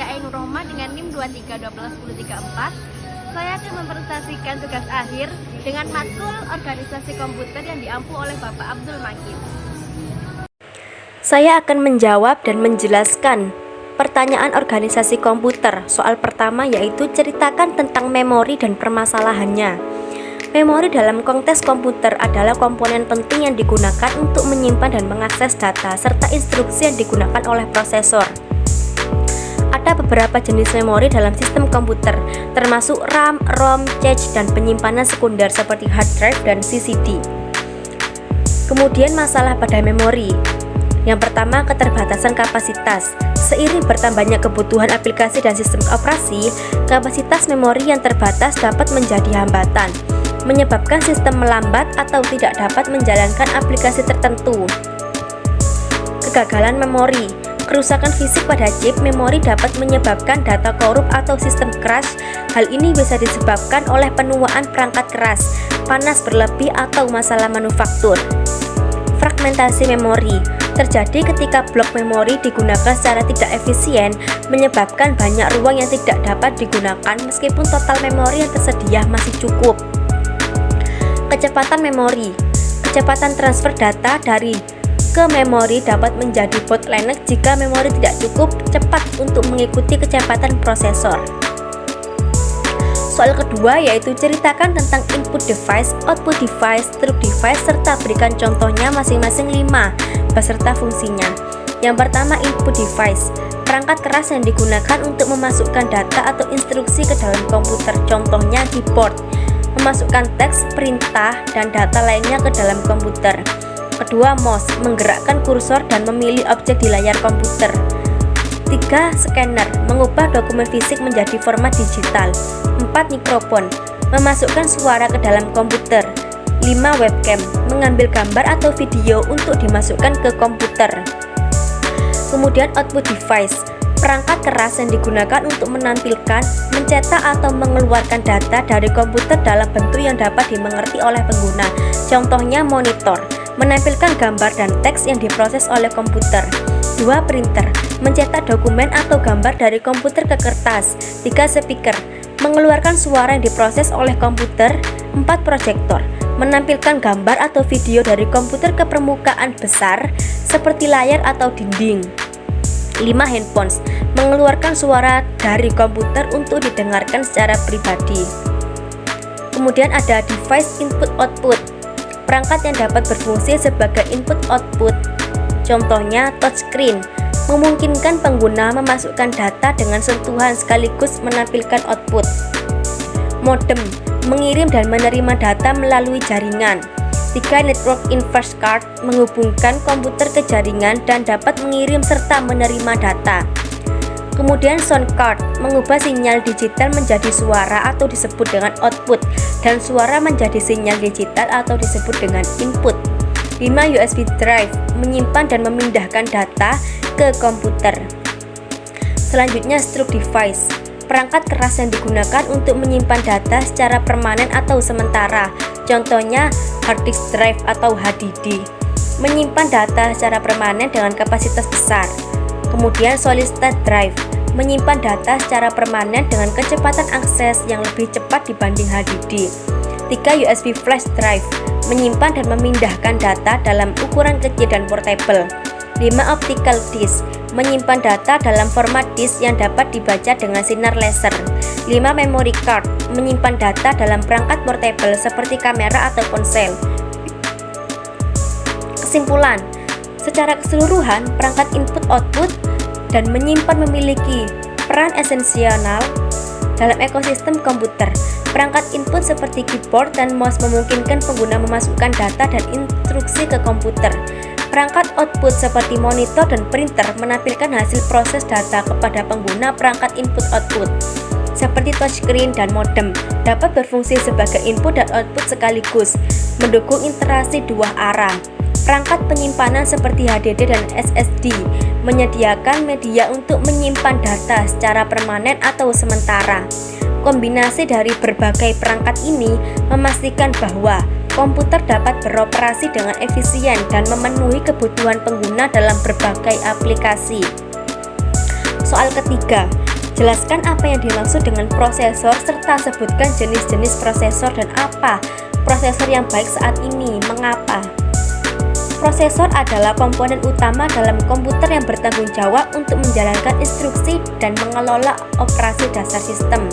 saya Ainur Rohma dengan NIM 23121034. Saya akan mempresentasikan tugas akhir dengan matkul organisasi komputer yang diampu oleh Bapak Abdul Makin. Saya akan menjawab dan menjelaskan pertanyaan organisasi komputer. Soal pertama yaitu ceritakan tentang memori dan permasalahannya. Memori dalam konteks komputer adalah komponen penting yang digunakan untuk menyimpan dan mengakses data serta instruksi yang digunakan oleh prosesor. Ada beberapa jenis memori dalam sistem komputer, termasuk RAM, ROM, cache, dan penyimpanan sekunder seperti hard drive dan CCD. Kemudian masalah pada memori. Yang pertama, keterbatasan kapasitas. Seiring bertambahnya kebutuhan aplikasi dan sistem operasi, kapasitas memori yang terbatas dapat menjadi hambatan, menyebabkan sistem melambat atau tidak dapat menjalankan aplikasi tertentu. Kegagalan memori. Kerusakan fisik pada chip memori dapat menyebabkan data korup atau sistem crash. Hal ini bisa disebabkan oleh penuaan perangkat keras, panas berlebih, atau masalah manufaktur. Fragmentasi memori terjadi ketika blok memori digunakan secara tidak efisien, menyebabkan banyak ruang yang tidak dapat digunakan meskipun total memori yang tersedia masih cukup. Kecepatan memori. Kecepatan transfer data dari ke memori dapat menjadi bottleneck jika memori tidak cukup cepat untuk mengikuti kecepatan prosesor. Soal kedua yaitu ceritakan tentang input device, output device, true device, serta berikan contohnya masing-masing 5 beserta fungsinya. Yang pertama, input device, perangkat keras yang digunakan untuk memasukkan data atau instruksi ke dalam komputer, contohnya keyboard, memasukkan teks, perintah, dan data lainnya ke dalam komputer. Kedua, mouse, menggerakkan kursor dan memilih objek di layar komputer. 3. Scanner, mengubah dokumen fisik menjadi format digital. 4. Mikrofon, memasukkan suara ke dalam komputer. 5. Webcam, mengambil gambar atau video untuk dimasukkan ke komputer. Kemudian output device, perangkat keras yang digunakan untuk menampilkan, mencetak atau mengeluarkan data dari komputer dalam bentuk yang dapat dimengerti oleh pengguna. Contohnya monitor, menampilkan gambar dan teks yang diproses oleh komputer. 2. Printer, mencetak dokumen atau gambar dari komputer ke kertas. 3. Speaker, mengeluarkan suara yang diproses oleh komputer. 4. Proyektor, menampilkan gambar atau video dari komputer ke permukaan besar seperti layar atau dinding. 5. Handphones, mengeluarkan suara dari komputer untuk didengarkan secara pribadi. Kemudian ada device input-output, perangkat yang dapat berfungsi sebagai input-output. Contohnya touchscreen, memungkinkan pengguna memasukkan data dengan sentuhan sekaligus menampilkan output. Modem, mengirim dan menerima data melalui jaringan. 3. Network interface card, menghubungkan komputer ke jaringan dan dapat mengirim serta menerima data. Kemudian sound card, mengubah sinyal digital menjadi suara atau disebut dengan output, dan suara menjadi sinyal digital atau disebut dengan input. 5. USB drive, menyimpan dan memindahkan data ke komputer. Selanjutnya stroke device, perangkat keras yang digunakan untuk menyimpan data secara permanen atau sementara. Contohnya hard disk drive atau HDD, menyimpan data secara permanen dengan kapasitas besar. Kemudian solid state drive, menyimpan data secara permanen dengan kecepatan akses yang lebih cepat dibanding HDD. 3. USB flash drive, menyimpan dan memindahkan data dalam ukuran kecil dan portable. 5. Optical disk, menyimpan data dalam format disk yang dapat dibaca dengan sinar laser. 5. Memory card, menyimpan data dalam perangkat portable seperti kamera atau ponsel. Kesimpulan, secara keseluruhan perangkat input-output dan menyimpan memiliki peran esensial dalam ekosistem komputer. Perangkat input seperti keyboard dan mouse memungkinkan pengguna memasukkan data dan instruksi ke komputer. Perangkat output seperti monitor dan printer menampilkan hasil proses data kepada pengguna. Perangkat input-output seperti touchscreen dan modem dapat berfungsi sebagai input dan output sekaligus, mendukung interaksi dua arah. Perangkat penyimpanan seperti HDD dan SSD menyediakan media untuk menyimpan data secara permanen atau sementara. Kombinasi dari berbagai perangkat ini memastikan bahwa komputer dapat beroperasi dengan efisien dan memenuhi kebutuhan pengguna dalam berbagai aplikasi. Soal ketiga, Jelaskan apa yang dimaksud dengan prosesor serta sebutkan jenis-jenis prosesor dan apa prosesor yang baik saat ini, mengapa. Prosesor adalah komponen utama dalam komputer yang bertanggung jawab untuk menjalankan instruksi dan mengelola operasi dasar sistem.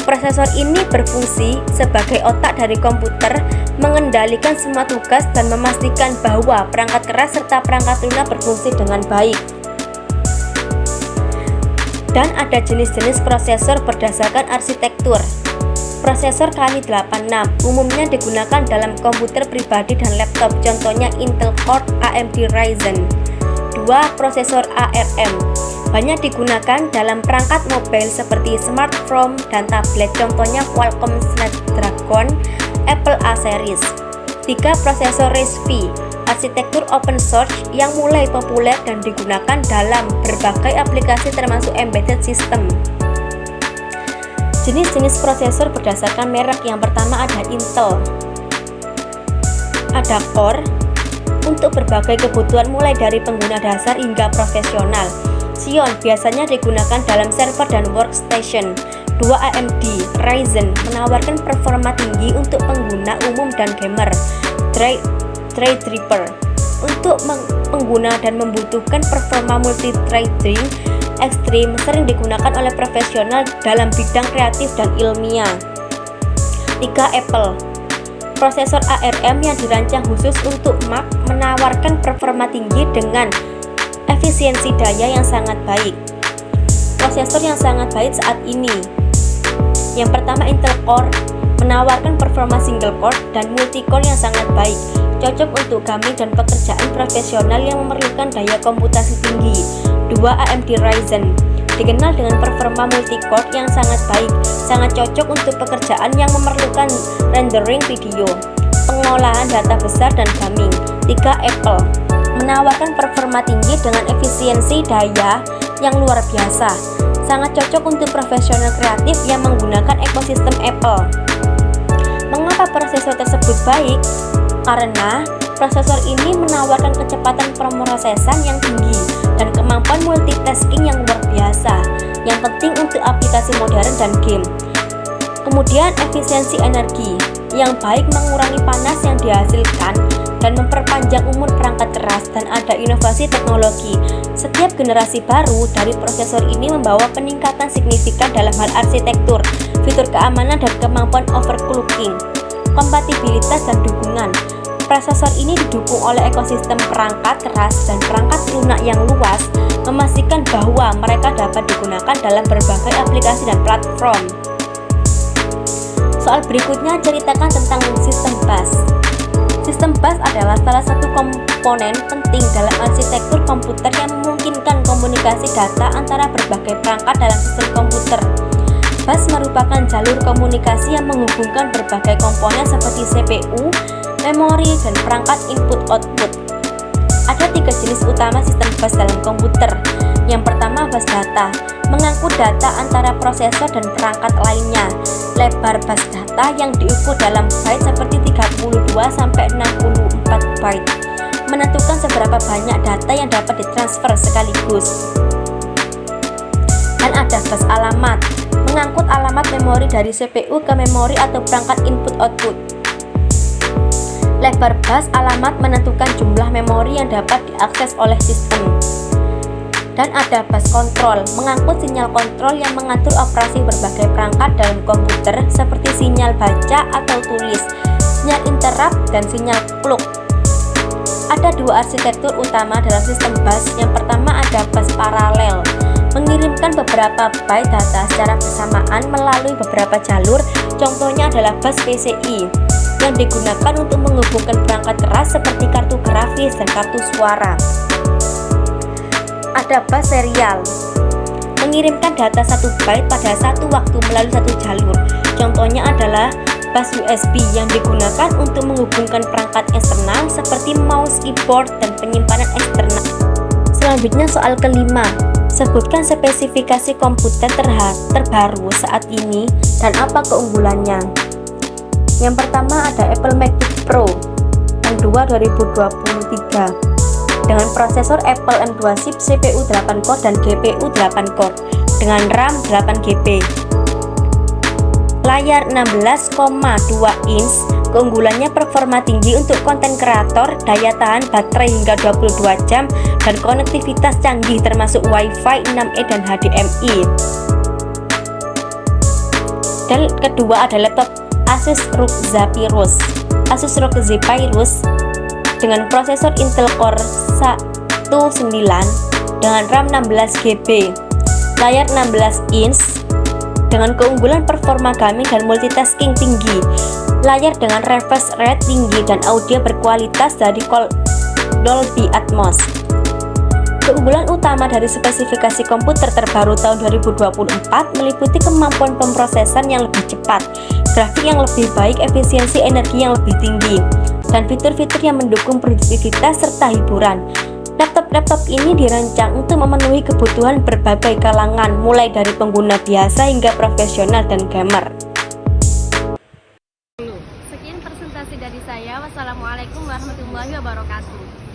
Prosesor ini berfungsi sebagai otak dari komputer, mengendalikan semua tugas dan memastikan bahwa perangkat keras serta perangkat lunak berfungsi dengan baik. Dan ada jenis-jenis prosesor berdasarkan arsitektur. Prosesor Kali86 umumnya digunakan dalam komputer pribadi dan laptop, contohnya Intel Core, AMD Ryzen 2. Prosesor ARM banyak digunakan dalam perangkat mobile seperti smartphone dan tablet, contohnya Qualcomm Snapdragon, Apple A series. 3. Prosesor RISC-V, arsitektur open source yang mulai populer dan digunakan dalam berbagai aplikasi termasuk embedded system. Jenis-jenis prosesor berdasarkan merek. Yang pertama ada Intel, ada Core untuk berbagai kebutuhan mulai dari pengguna dasar hingga profesional. Xeon biasanya digunakan dalam server dan workstation. 2. AMD Ryzen menawarkan performa tinggi untuk pengguna umum dan gamer. Threadripper untuk pengguna dan membutuhkan performa multithreading ekstrim, sering digunakan oleh profesional dalam bidang kreatif dan ilmiah. 3. Apple prosesor ARM yang dirancang khusus untuk Mac menawarkan performa tinggi dengan efisiensi daya yang sangat baik. Prosesor yang sangat baik saat ini, yang pertama Intel Core menawarkan performa single core dan multi core yang sangat baik, cocok untuk gaming dan pekerjaan profesional yang memerlukan daya komputasi tinggi. 2. AMD Ryzen dikenal dengan performa multi core yang sangat baik, sangat cocok untuk pekerjaan yang memerlukan rendering video, pengolahan data besar dan gaming. 3. Apple menawarkan performa tinggi dengan efisiensi daya yang luar biasa, sangat cocok untuk profesional kreatif yang menggunakan ekosistem Apple. Mengapa prosesor tersebut baik? Karena prosesor ini menawarkan kecepatan pemrosesan yang tinggi dan kemampuan multitasking yang luar biasa, yang penting untuk aplikasi modern dan game. Kemudian efisiensi energi yang baik, mengurangi panas yang dihasilkan dan memperpanjang umur perangkat keras, dan ada inovasi teknologi. Setiap generasi baru dari prosesor ini membawa peningkatan signifikan dalam hal arsitektur, fitur keamanan dan kemampuan overclocking, kompatibilitas dan dukungan. Prosesor ini didukung oleh ekosistem perangkat keras dan perangkat lunak yang luas, memastikan bahwa mereka dapat digunakan dalam berbagai aplikasi dan platform. Soal berikutnya, ceritakan tentang sistem bus. Sistem bus adalah salah satu komponen penting dalam arsitektur komputer yang memungkinkan komunikasi data antara berbagai perangkat dalam sistem komputer. Bus merupakan jalur komunikasi yang menghubungkan berbagai komponen seperti CPU, memori, dan perangkat input-output. Ada 3 jenis utama sistem bus dalam komputer. Yang pertama, bus data, mengangkut data antara prosesor dan perangkat lainnya. Lebar bus data yang diukur dalam byte seperti 32 sampai 64 byte, menentukan seberapa banyak data yang dapat ditransfer sekaligus. Dan ada bus alamat, mengangkut alamat memori dari CPU ke memori atau perangkat input-output. Lebar bus alamat menentukan jumlah memori yang dapat diakses oleh sistem. Dan ada bus kontrol, mengangkut sinyal kontrol yang mengatur operasi berbagai perangkat dalam komputer seperti sinyal baca atau tulis, sinyal interrupt, dan sinyal clock. Ada 2 arsitektur utama dalam sistem bus. Yang pertama ada bus paralel, mengirimkan beberapa byte data secara bersamaan melalui beberapa jalur, contohnya adalah bus PCI yang digunakan untuk menghubungkan perangkat keras seperti kartu grafis dan kartu suara. Ada bus serial, mengirimkan data 1 byte pada satu waktu melalui satu jalur, contohnya adalah bus USB yang digunakan untuk menghubungkan perangkat eksternal seperti mouse, keyboard, dan penyimpanan eksternal. Selanjutnya soal kelima, sebutkan spesifikasi komputer terbaru saat ini dan apa keunggulannya. Yang pertama ada Apple MacBook Pro M2 2023 dengan prosesor Apple M2 chip, CPU 8 core dan GPU 8 core. dengan RAM 8GB. Layar 16,2 inch, keunggulannya performa tinggi untuk konten kreator, daya tahan baterai hingga 22 jam, dan konektivitas canggih termasuk Wi-Fi 6E dan HDMI. Dan kedua ada laptop Asus ROG Zephyrus. Asus ROG Zephyrus dengan prosesor Intel Core i9 dengan RAM 16GB, layar 16 inch dengan keunggulan performa gaming dan multitasking tinggi, layar dengan refresh rate tinggi dan audio berkualitas dari Dolby Atmos. Keunggulan utama dari spesifikasi komputer terbaru tahun 2024 meliputi kemampuan pemrosesan yang lebih cepat, grafik yang lebih baik, efisiensi energi yang lebih tinggi, dan fitur-fitur yang mendukung produktivitas serta hiburan. Laptop ini dirancang untuk memenuhi kebutuhan berbagai kalangan, mulai dari pengguna biasa hingga profesional dan gamer. Sekian presentasi dari saya. Wassalamualaikum warahmatullahi wabarakatuh.